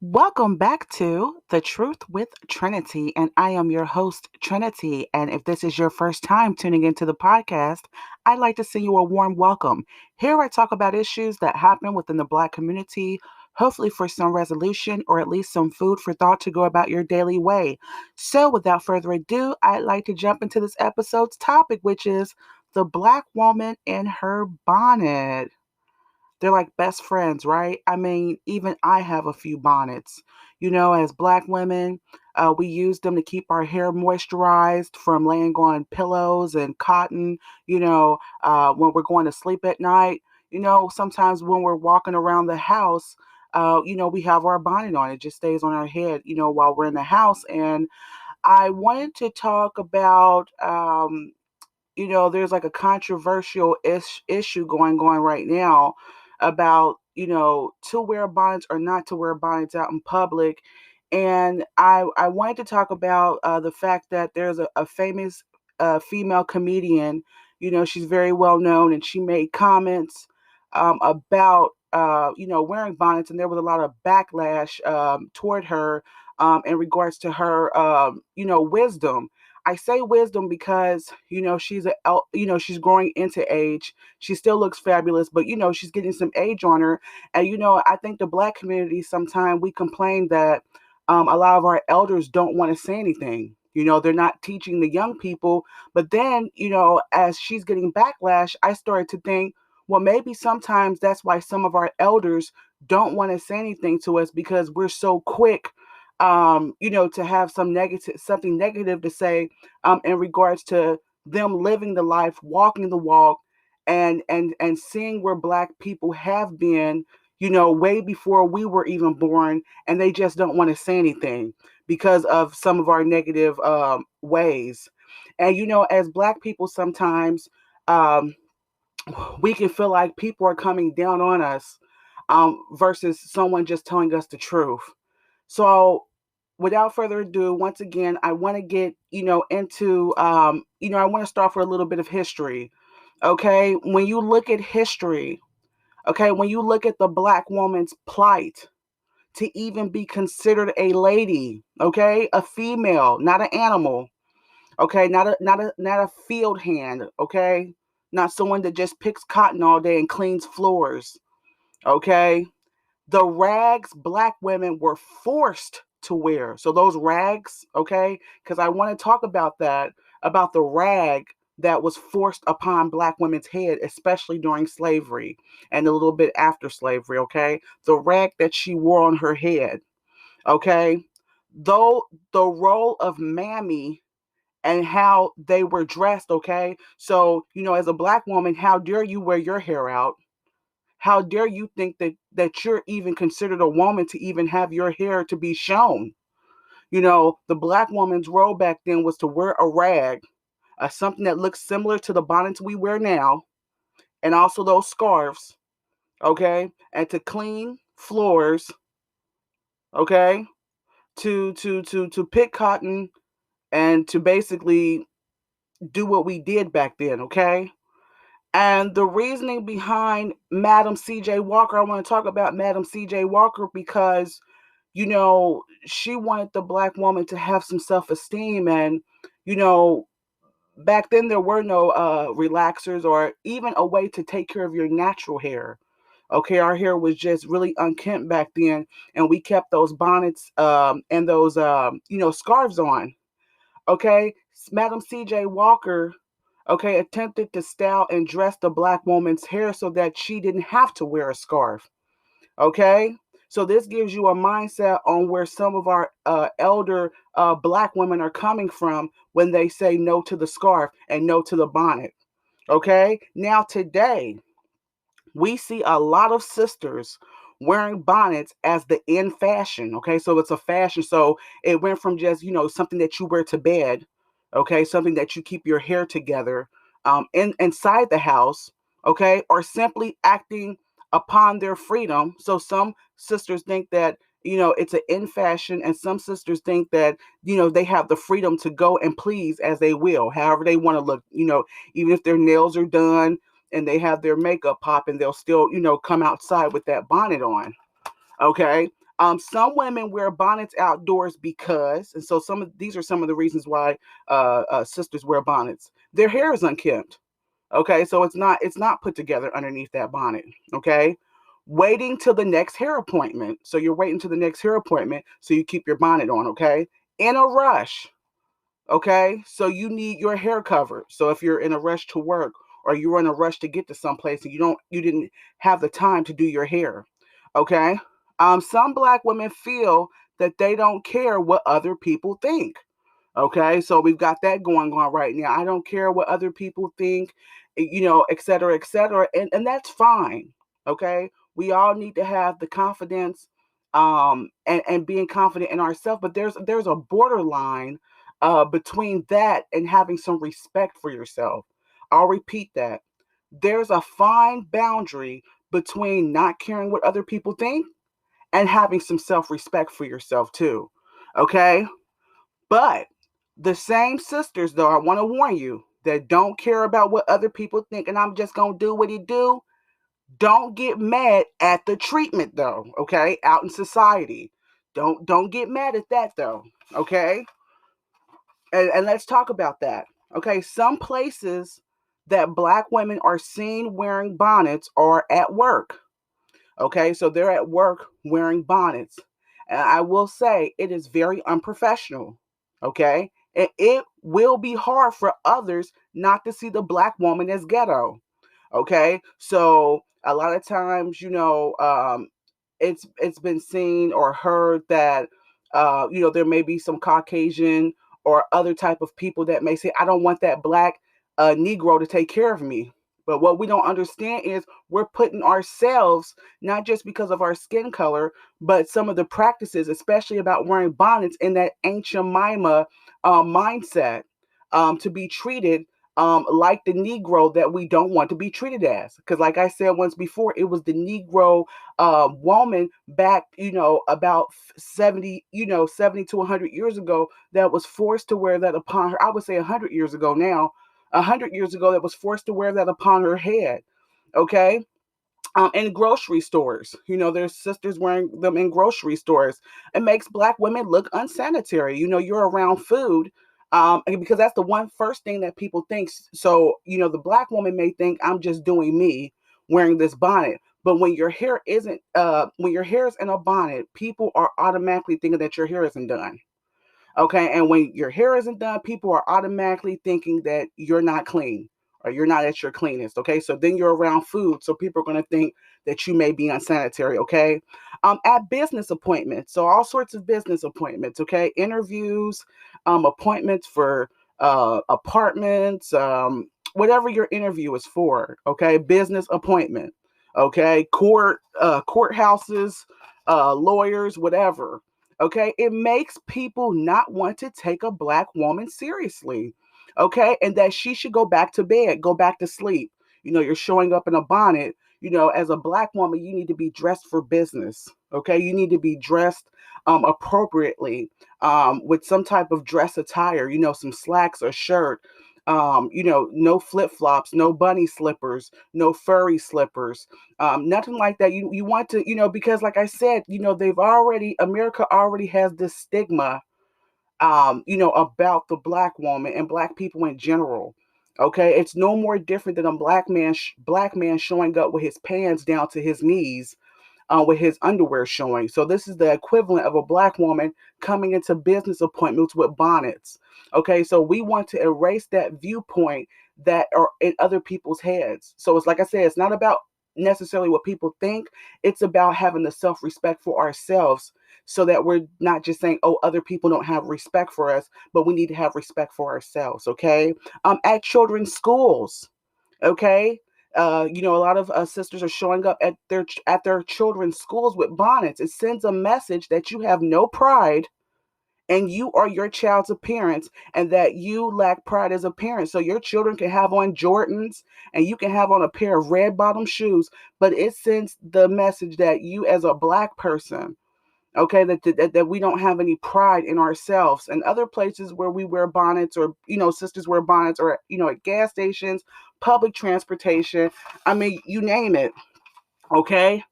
Welcome back to The Truth with Trinity, and I am your host, Trinity. And if this is your first time tuning into the podcast, I'd like to send you a warm welcome. Here I talk about issues that happen within the Black community, hopefully for some resolution or at least some food for thought to go about your daily way. So, without further ado, I'd like to jump into this episode's topic, which is the Black woman in her bonnet. They're like best friends, right? I mean, even I have a few bonnets. As Black women, we use them to keep our hair moisturized from laying on pillows and cotton, when we're going to sleep at night. Sometimes when we're walking around the house, we have our bonnet on. It just stays on our head, while we're in the house. And I wanted to talk about there's like a controversial issue going on right now about, to wear bonnets or not to wear bonnets out in public. And I wanted to talk about the fact that there's a famous female comedian, she's very well known, and she made comments about, wearing bonnets, and there was a lot of backlash toward her in regards to her, wisdom. I say wisdom because she's growing into age. She still looks fabulous, but she's getting some age on her. And I think the Black community sometimes we complain that a lot of our elders don't want to say anything. They're not teaching the young people. But then as she's getting backlash, I started to think, well, maybe sometimes that's why some of our elders don't want to say anything to us because we're so quick to have something negative to say in regards to them living the life, walking the walk, and seeing where Black people have been, way before we were even born, and they just don't want to say anything because of some of our negative ways. And as Black people, sometimes um, we can feel like people are coming down on us versus someone just telling us the truth. So, without further ado, once again, I want to get, into, I want to start for a little bit of history. Okay. When you look at history, okay, when you look at the Black woman's plight to even be considered a lady, okay, a female, not an animal, okay, not a field hand, okay, not someone that just picks cotton all day and cleans floors, okay, the rags Black women were forced to wear. So those rags, okay, because I want to talk about that, about the rag that was forced upon Black women's head, especially during slavery and a little bit after slavery, okay? The rag that she wore on her head, okay? Though the role of mammy and how they were dressed, okay? So, as a Black woman, how dare you wear your hair out? How dare you think that you're even considered a woman to even have your hair to be shown? The Black woman's role back then was to wear a rag, something that looks similar to the bonnets we wear now, and also those scarves, okay, and to clean floors, okay, to pick cotton and to basically do what we did back then, okay. And the reasoning behind Madam C.J. Walker, I want to talk about Madam C.J. Walker because, she wanted the Black woman to have some self esteem. And, you know, back then there were no relaxers or even a way to take care of your natural hair. Okay, our hair was just really unkempt back then, and we kept those bonnets and those, scarves on. Okay, Madam C.J. Walker, okay, attempted to style and dress the Black woman's hair so that she didn't have to wear a scarf. Okay, so this gives you a mindset on where some of our elder Black women are coming from when they say no to the scarf and no to the bonnet. Okay, now today we see a lot of sisters wearing bonnets as the in fashion. Okay, so it's a fashion. So it went from just, something that you wear to bed, okay, something that you keep your hair together inside the house, okay, or simply acting upon their freedom. So some sisters think that, it's an in fashion, and some sisters think that, they have the freedom to go and please as they will, however they want to look, even if their nails are done and they have their makeup popping, they'll still, come outside with that bonnet on. Okay. Some women wear bonnets outdoors because, and so these are some of the reasons why sisters wear bonnets. Their hair is unkempt. Okay, so it's not put together underneath that bonnet. Okay, waiting till the next hair appointment. So you're waiting till the next hair appointment, so you keep your bonnet on. Okay, in a rush. Okay, so you need your hair covered. So if you're in a rush to work or you're in a rush to get to someplace and you didn't have the time to do your hair. Okay, some black women feel that they don't care what other people think. Okay, so we've got that going on right now. I don't care what other people think, et cetera, et cetera. And that's fine. Okay, we all need to have the confidence and being confident in ourselves. But there's a borderline between that and having some respect for yourself. I'll repeat that. There's a fine boundary between not caring what other people think and having some self respect for yourself, too. Okay, but the same sisters, though, I want to warn you, that don't care about what other people think and I'm just going to do what he do, don't get mad at the treatment, though, okay? Out in society. Don't get mad at that, though, okay? And let's talk about that. Okay, some places that black women are seen wearing bonnets are at work. Okay, so they're at work wearing bonnets. And I will say it is very unprofessional. Okay, and it will be hard for others not to see the black woman as ghetto. Okay, so a lot of times, it's been seen or heard that there may be some Caucasian or other type of people that may say, I don't want that black Negro to take care of me. But what we don't understand is we're putting ourselves, not just because of our skin color, but some of the practices, especially about wearing bonnets, in that ancient Mima mindset, to be treated like the Negro that we don't want to be treated as. Because, like I said once before, it was the Negro woman back, about 70, 70 to 100 years ago that was forced to wear that upon her. I would say 100 years ago now, 100 years ago that was forced to wear that upon her head. Okay, in grocery stores. There's sisters wearing them in grocery stores. It makes black women look unsanitary. You're around food. Because that's the one first thing that people think. So, the black woman may think I'm just doing me wearing this bonnet. But when your hair is in a bonnet, people are automatically thinking that your hair isn't done. Okay. And when your hair isn't done, people are automatically thinking that you're not clean or you're not at your cleanest. Okay. So then you're around food. So people are going to think that you may be unsanitary. Okay. At business appointments. So all sorts of business appointments. Okay. Interviews, appointments for apartments, whatever your interview is for. Okay. Business appointment. Okay. Courthouses, lawyers, whatever. Okay, it makes people not want to take a black woman seriously. Okay, and that she should go back to bed, go back to sleep. You're showing up in a bonnet. As a black woman, you need to be dressed for business. Okay, you need to be dressed appropriately, with some type of dress attire. Some slacks or shirt. No flip flops, no bunny slippers, no furry slippers, nothing like that. You want to, because like I said, America already has this stigma, about the black woman and black people in general. Okay, it's no more different than a black man showing up with his pants down to his knees, with his underwear showing. So this is the equivalent of a black woman coming into business appointments with bonnets. Okay, so we want to erase that viewpoint that are in other people's heads. So it's like I said, it's not about necessarily what people think. It's about having the self-respect for ourselves so that we're not just saying, oh, other people don't have respect for us, but we need to have respect for ourselves. Okay. At children's schools. Okay. A lot of sisters are showing up at their children's schools with bonnets. It sends a message that you have no pride and you are your child's appearance and that you lack pride as a parent. So your children can have on Jordans and you can have on a pair of red bottom shoes, but it sends the message that you as a black person, okay, that we don't have any pride in ourselves. And other places where we wear bonnets or, sisters wear bonnets or, at gas stations, public transportation, I mean, you name it. Okay.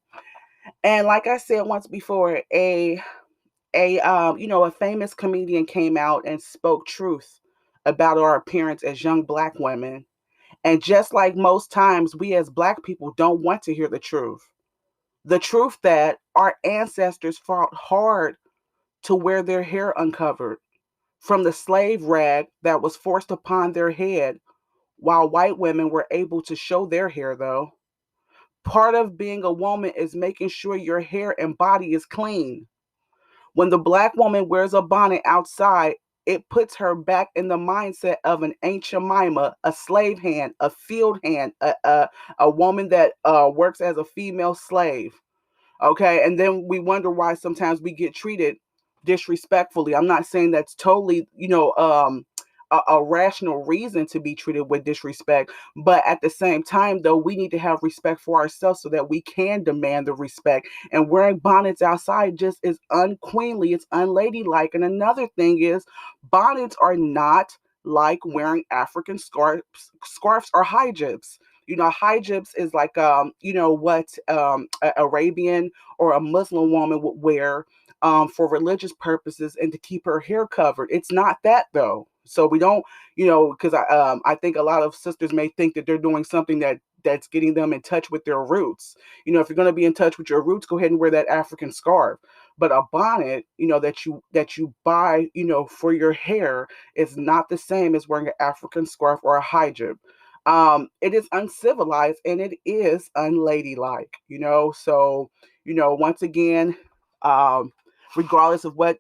And like I said once before, a famous comedian came out and spoke truth about our appearance as young black women. And just like most times, we as black people don't want to hear the truth. The truth that our ancestors fought hard to wear their hair uncovered from the slave rag that was forced upon their head, while white women were able to show their hair, though. Part of being a woman is making sure your hair and body is clean. When the black woman wears a bonnet outside, it puts her back in the mindset of an ancient mima, a slave hand, a field hand, a woman that works as a female slave. Okay. And then we wonder why sometimes we get treated disrespectfully. I'm not saying that's totally, a rational reason to be treated with disrespect, but at the same time, though, we need to have respect for ourselves so that we can demand the respect. And wearing bonnets outside just is unqueenly, it's unladylike. And another thing is, bonnets are not like wearing African scarves or hijabs. Hijabs is like what a Arabian or a Muslim woman would wear for religious purposes and to keep her hair covered. It's not that though. So we don't, because I think a lot of sisters may think that they're doing something that's getting them in touch with their roots. If you're going to be in touch with your roots, go ahead and wear that African scarf. But a bonnet, that you buy, for your hair is not the same as wearing an African scarf or a hijab. It is uncivilized and it is unladylike. So once again, um, regardless of what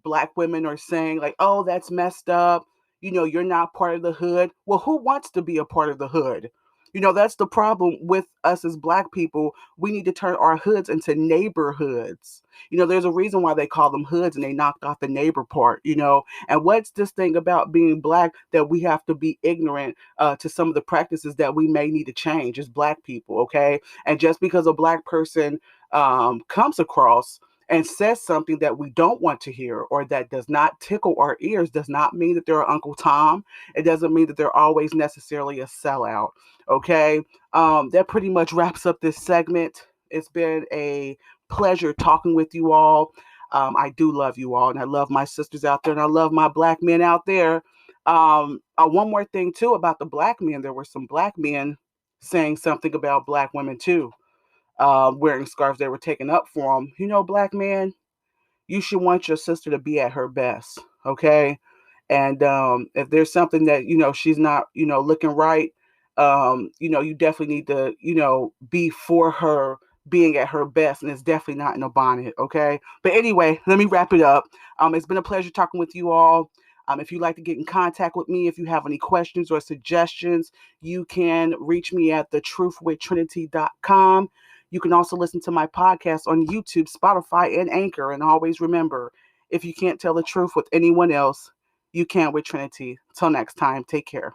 black women are saying, like, oh, that's messed up, you're not part of the hood. Well, who wants to be a part of the hood? That's the problem with us as black people. We need to turn our hoods into neighborhoods. There's a reason why they call them hoods and they knocked off the neighbor part. And what's this thing about being black that we have to be ignorant to some of the practices that we may need to change as black people? Okay. And just because a black person comes across and says something that we don't want to hear or that does not tickle our ears does not mean that they're Uncle Tom. It doesn't mean that they're always necessarily a sellout. Okay. That pretty much wraps up this segment. It's been a pleasure talking with you all. I do love you all, and I love my sisters out there, and I love my black men out there. One more thing, too, about the black men. There were some black men saying something about black women, too, wearing scarves they were taking up for them. Black man, you should want your sister to be at her best, okay? And if there's something that she's not looking right, you definitely need to be for her being at her best, and it's definitely not in a bonnet, okay? But anyway, let me wrap it up. It's been a pleasure talking with you all. If you'd like to get in contact with me, if you have any questions or suggestions, you can reach me at thetruthwithtrinity.com. You can also listen to my podcast on YouTube, Spotify, and Anchor. And always remember, if you can't tell the truth with anyone else, you can with Trinity. Till next time, take care.